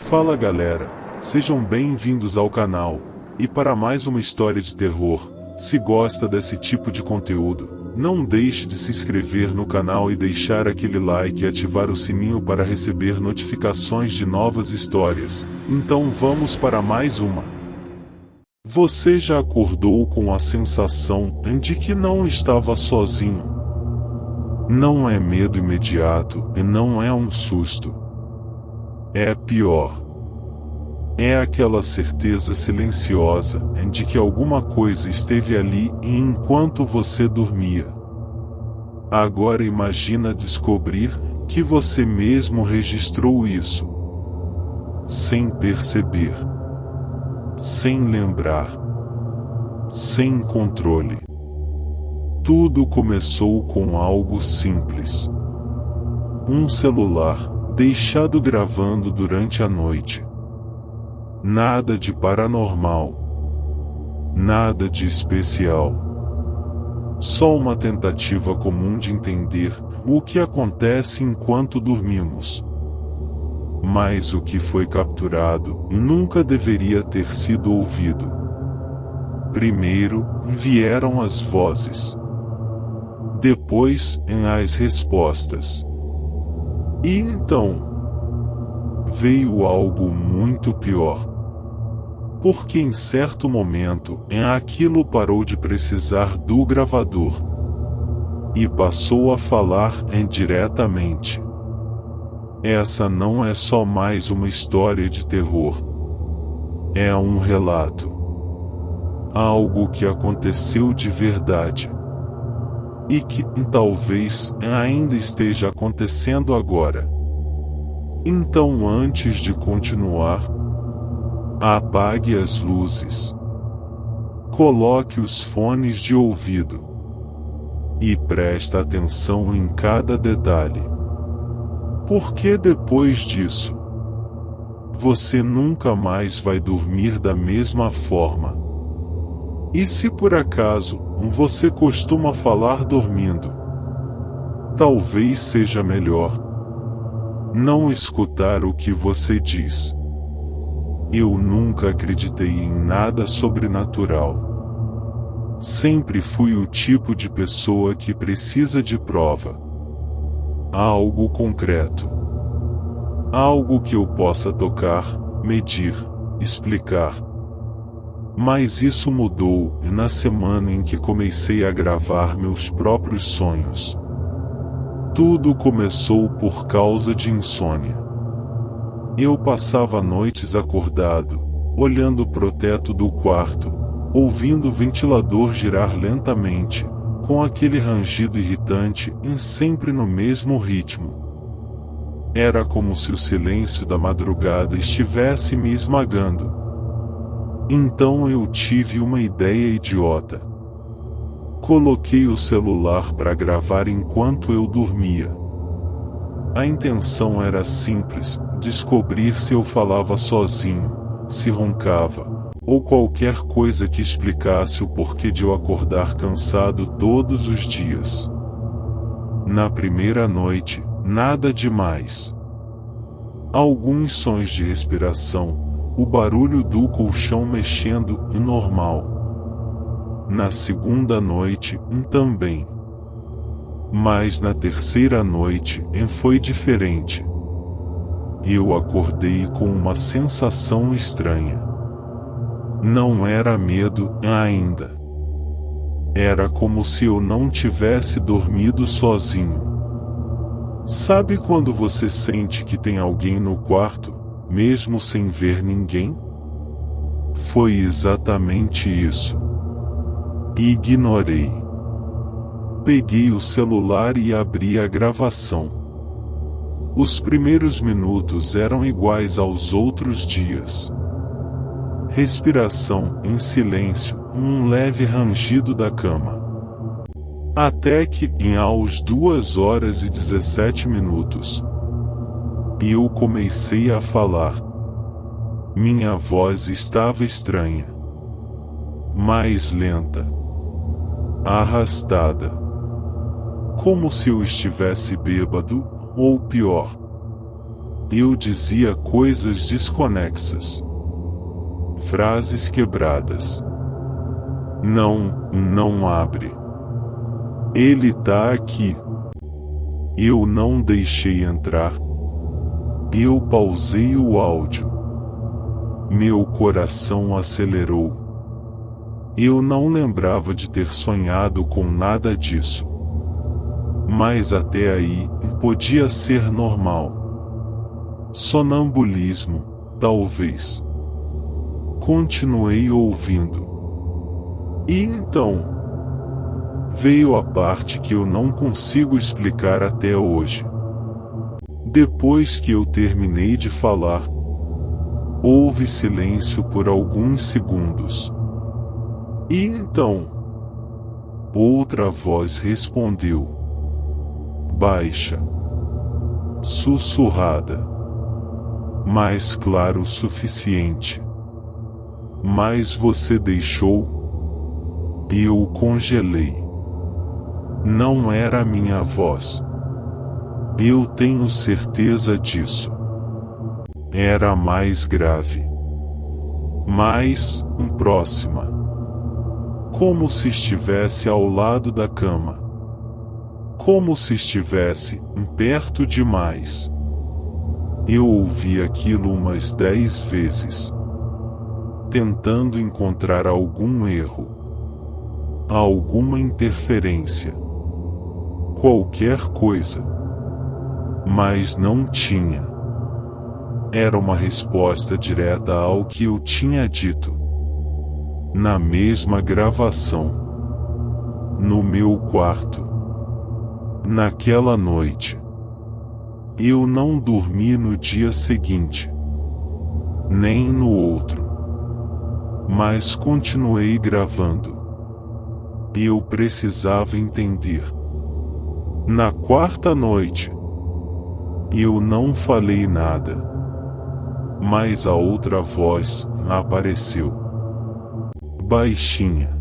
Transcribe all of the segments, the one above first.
Fala galera, sejam bem-vindos ao canal, e para mais uma história de terror. Se gosta desse tipo de conteúdo, não deixe de se inscrever no canal e deixar aquele like e ativar o sininho para receber notificações de novas histórias. Então vamos para mais uma. Você já acordou com a sensação de que não estava sozinho? Não é medo imediato e não é um susto. É pior. É aquela certeza silenciosa de que alguma coisa esteve ali enquanto você dormia. Agora imagina descobrir que você mesmo registrou isso. Sem perceber. Sem lembrar. Sem controle. Tudo começou com algo simples. Um celular, deixado gravando durante a noite. Nada de paranormal. Nada de especial. Só uma tentativa comum de entender o que acontece enquanto dormimos. Mas o que foi capturado nunca deveria ter sido ouvido. Primeiro, vieram as vozes. Depois, as respostas. E então, veio algo muito pior. Porque em certo momento, aquilo parou de precisar do gravador. E passou a falar diretamente. Essa não é só mais uma história de terror. É um relato. Algo que aconteceu de verdade. E que, talvez, ainda esteja acontecendo agora. Então, antes de continuar, apague as luzes. Coloque os fones de ouvido. E presta atenção em cada detalhe. Porque depois disso, você nunca mais vai dormir da mesma forma. E se por acaso, você costuma falar dormindo, talvez seja melhor não escutar o que você diz. Eu nunca acreditei em nada sobrenatural. Sempre fui o tipo de pessoa que precisa de prova. Algo concreto. Algo que eu possa tocar, medir, explicar. Mas isso mudou na semana em que comecei a gravar meus próprios sonhos. Tudo começou por causa de insônia. Eu passava noites acordado, olhando pro teto do quarto, ouvindo o ventilador girar lentamente, com aquele rangido irritante sempre no mesmo ritmo. Era como se o silêncio da madrugada estivesse me esmagando. Então eu tive uma ideia idiota. Coloquei o celular para gravar enquanto eu dormia. A intenção era simples, descobrir se eu falava sozinho, se roncava, ou qualquer coisa que explicasse o porquê de eu acordar cansado todos os dias. Na primeira noite, nada demais. Alguns sons de respiração, o barulho do colchão mexendo normal. Na segunda noite, também. Mas na terceira noite, foi diferente. Eu acordei com uma sensação estranha. Não era medo ainda. Era como se eu não tivesse dormido sozinho. Sabe quando você sente que tem alguém no quarto, mesmo sem ver ninguém? Foi exatamente isso. Ignorei. Peguei o celular e abri a gravação. Os primeiros minutos eram iguais aos outros dias. Respiração em silêncio, um leve rangido da cama. Até que, aos 2 horas e 17 minutos, eu comecei a falar. Minha voz estava estranha. Mais lenta. Arrastada. Como se eu estivesse bêbado, ou pior. Eu dizia coisas desconexas. Frases quebradas. Não abre. Ele tá aqui. Eu não deixei entrar. Eu pausei o áudio. Meu coração acelerou. Eu não lembrava de ter sonhado com nada disso. Mas até aí, podia ser normal. Sonambulismo, talvez. Continuei ouvindo. E então? Veio a parte que eu não consigo explicar até hoje. Depois que eu terminei de falar, houve silêncio por alguns segundos. E então? Outra voz respondeu. Baixa. Sussurrada. Mais claro o suficiente. Mas você deixou? Eu congelei. Não era minha voz. Eu tenho certeza disso. Era mais grave. Mais próxima. Como se estivesse ao lado da cama. Como se estivesse perto demais. Eu ouvi aquilo umas 10 vezes. Tentando encontrar algum erro. Alguma interferência. Qualquer coisa. Mas não tinha. Era uma resposta direta ao que eu tinha dito. Na mesma gravação. No meu quarto. Naquela noite. Eu não dormi no dia seguinte. Nem no outro. Mas continuei gravando. Eu precisava entender. Na quarta noite. Eu não falei nada. Mas a outra voz apareceu. Baixinha.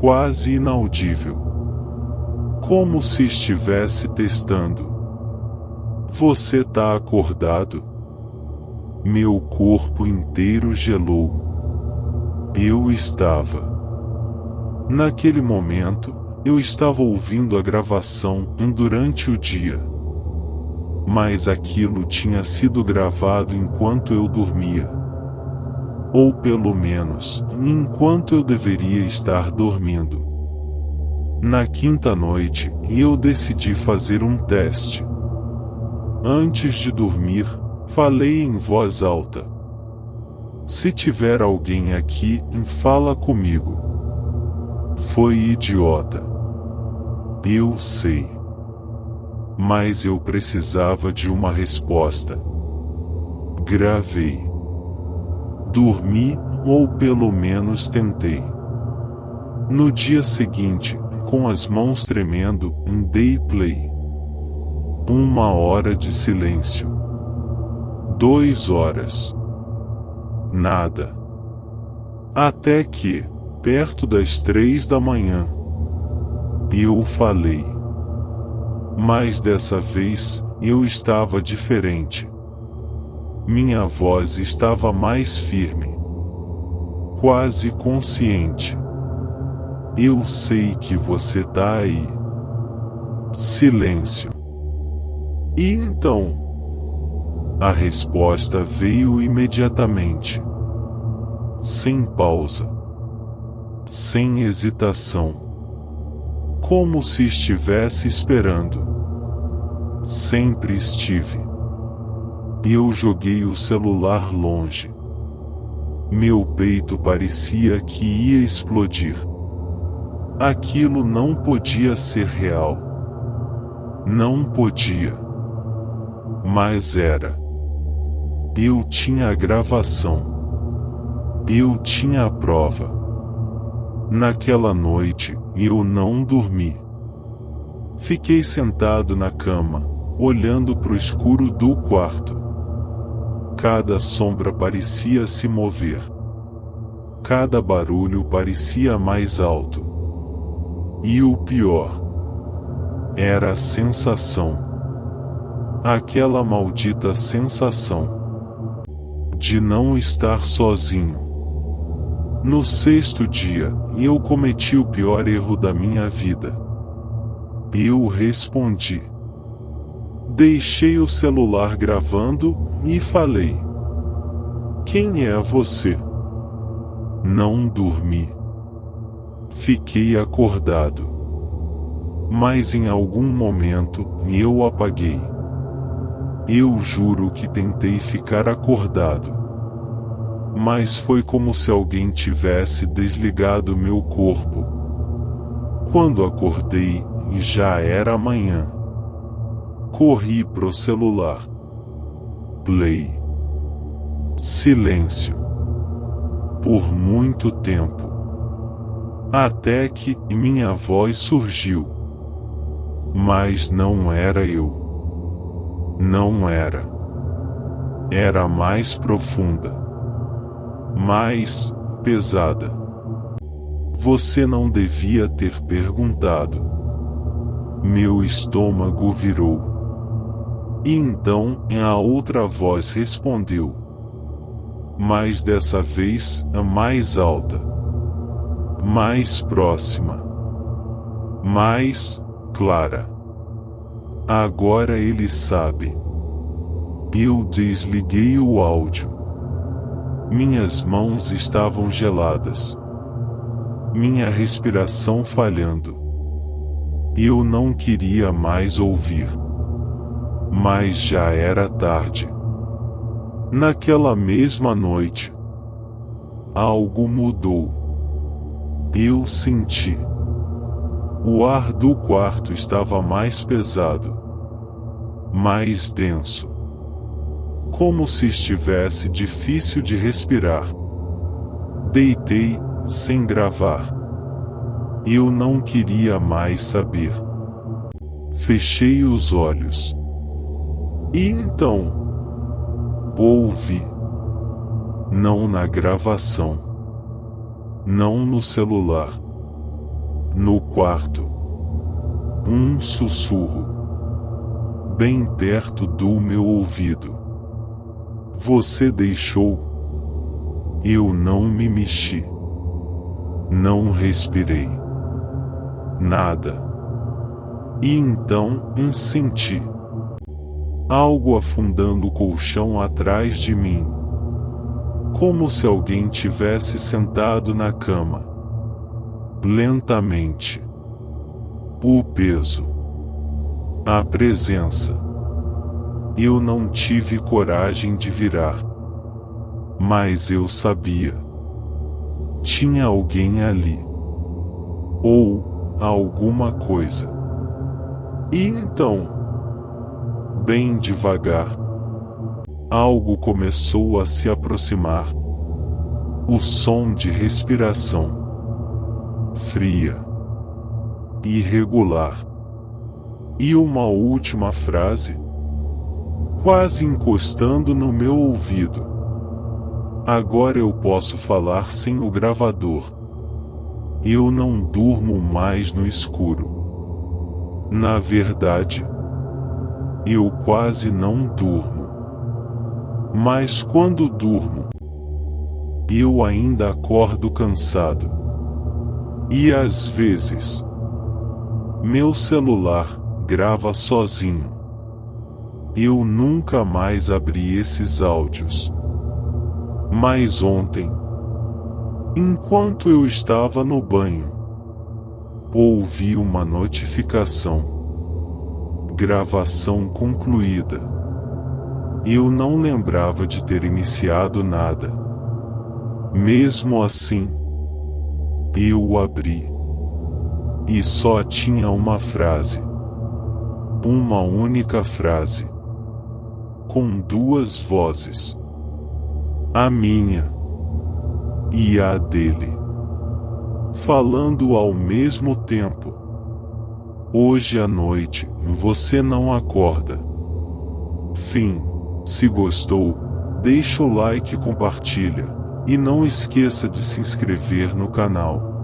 Quase inaudível. Como se estivesse testando. Você tá acordado? Meu corpo inteiro gelou. Eu estava. Naquele momento, eu estava ouvindo a gravação durante o dia. Mas aquilo tinha sido gravado enquanto eu dormia. Ou pelo menos, enquanto eu deveria estar dormindo. Na quinta noite, eu decidi fazer um teste. Antes de dormir, falei em voz alta. Se tiver alguém aqui, fala comigo. Foi idiota. Eu sei. Mas eu precisava de uma resposta. Gravei. Dormi, ou pelo menos tentei. No dia seguinte, com as mãos tremendo, dei play. 1 hora de silêncio. 2 horas. Nada. Até que, perto das 3 da manhã, eu falei. Mas dessa vez, eu estava diferente. Minha voz estava mais firme. Quase consciente. Eu sei que você tá aí. Silêncio. E então? A resposta veio imediatamente. Sem pausa. Sem hesitação. Como se estivesse esperando. Sempre estive. Eu joguei o celular longe. Meu peito parecia que ia explodir. Aquilo não podia ser real. Não podia. Mas era. Eu tinha a gravação. Eu tinha a prova. Naquela noite, eu não dormi. Fiquei sentado na cama, olhando pro escuro do quarto. Cada sombra parecia se mover. Cada barulho parecia mais alto. E o pior era a sensação. Aquela maldita sensação de não estar sozinho. No 6º dia, eu cometi o pior erro da minha vida. Eu respondi. Deixei o celular gravando e falei: quem é você? Não dormi. Fiquei acordado. Mas em algum momento, eu apaguei. Eu juro que tentei ficar acordado. Mas foi como se alguém tivesse desligado meu corpo. Quando acordei, já era amanhã. Corri pro celular. Play. Silêncio. Por muito tempo. Até que minha voz surgiu. Mas não era eu. Não era. Era mais profunda. Mais pesada. Você não devia ter perguntado. Meu estômago virou. E então a outra voz respondeu. Mas dessa vez mais alta. Mais próxima. Mais clara. Agora ele sabe. Eu desliguei o áudio. Minhas mãos estavam geladas. Minha respiração falhando. Eu não queria mais ouvir. Mas já era tarde. Naquela mesma noite, algo mudou. Eu senti. O ar do quarto estava mais pesado. Mais denso. Como se estivesse difícil de respirar. Deitei, sem gravar. Eu não queria mais saber. Fechei os olhos. E então, ouvi. Não na gravação. Não no celular. No quarto. Um sussurro. Bem perto do meu ouvido. Você deixou. Eu não me mexi. Não respirei. Nada. E então, senti algo afundando o colchão atrás de mim. Como se alguém tivesse sentado na cama. Lentamente. O peso. A presença. Eu não tive coragem de virar. Mas eu sabia. Tinha alguém ali. Ou alguma coisa. E então, bem devagar, algo começou a se aproximar. O som de respiração. Fria. Irregular. E uma última frase. Quase encostando no meu ouvido. Agora eu posso falar sem o gravador. Eu não durmo mais no escuro. Na verdade, eu quase não durmo. Mas quando durmo, eu ainda acordo cansado. E às vezes, meu celular grava sozinho. Eu nunca mais abri esses áudios. Mas ontem, enquanto eu estava no banho, ouvi uma notificação. Gravação concluída. Eu não lembrava de ter iniciado nada. Mesmo assim, eu abri. E só tinha uma frase. Uma única frase. Com duas vozes. A minha. E a dele. Falando ao mesmo tempo. Hoje à noite, você não acorda. Fim. Se gostou, deixa o like e compartilha. E não esqueça de se inscrever no canal.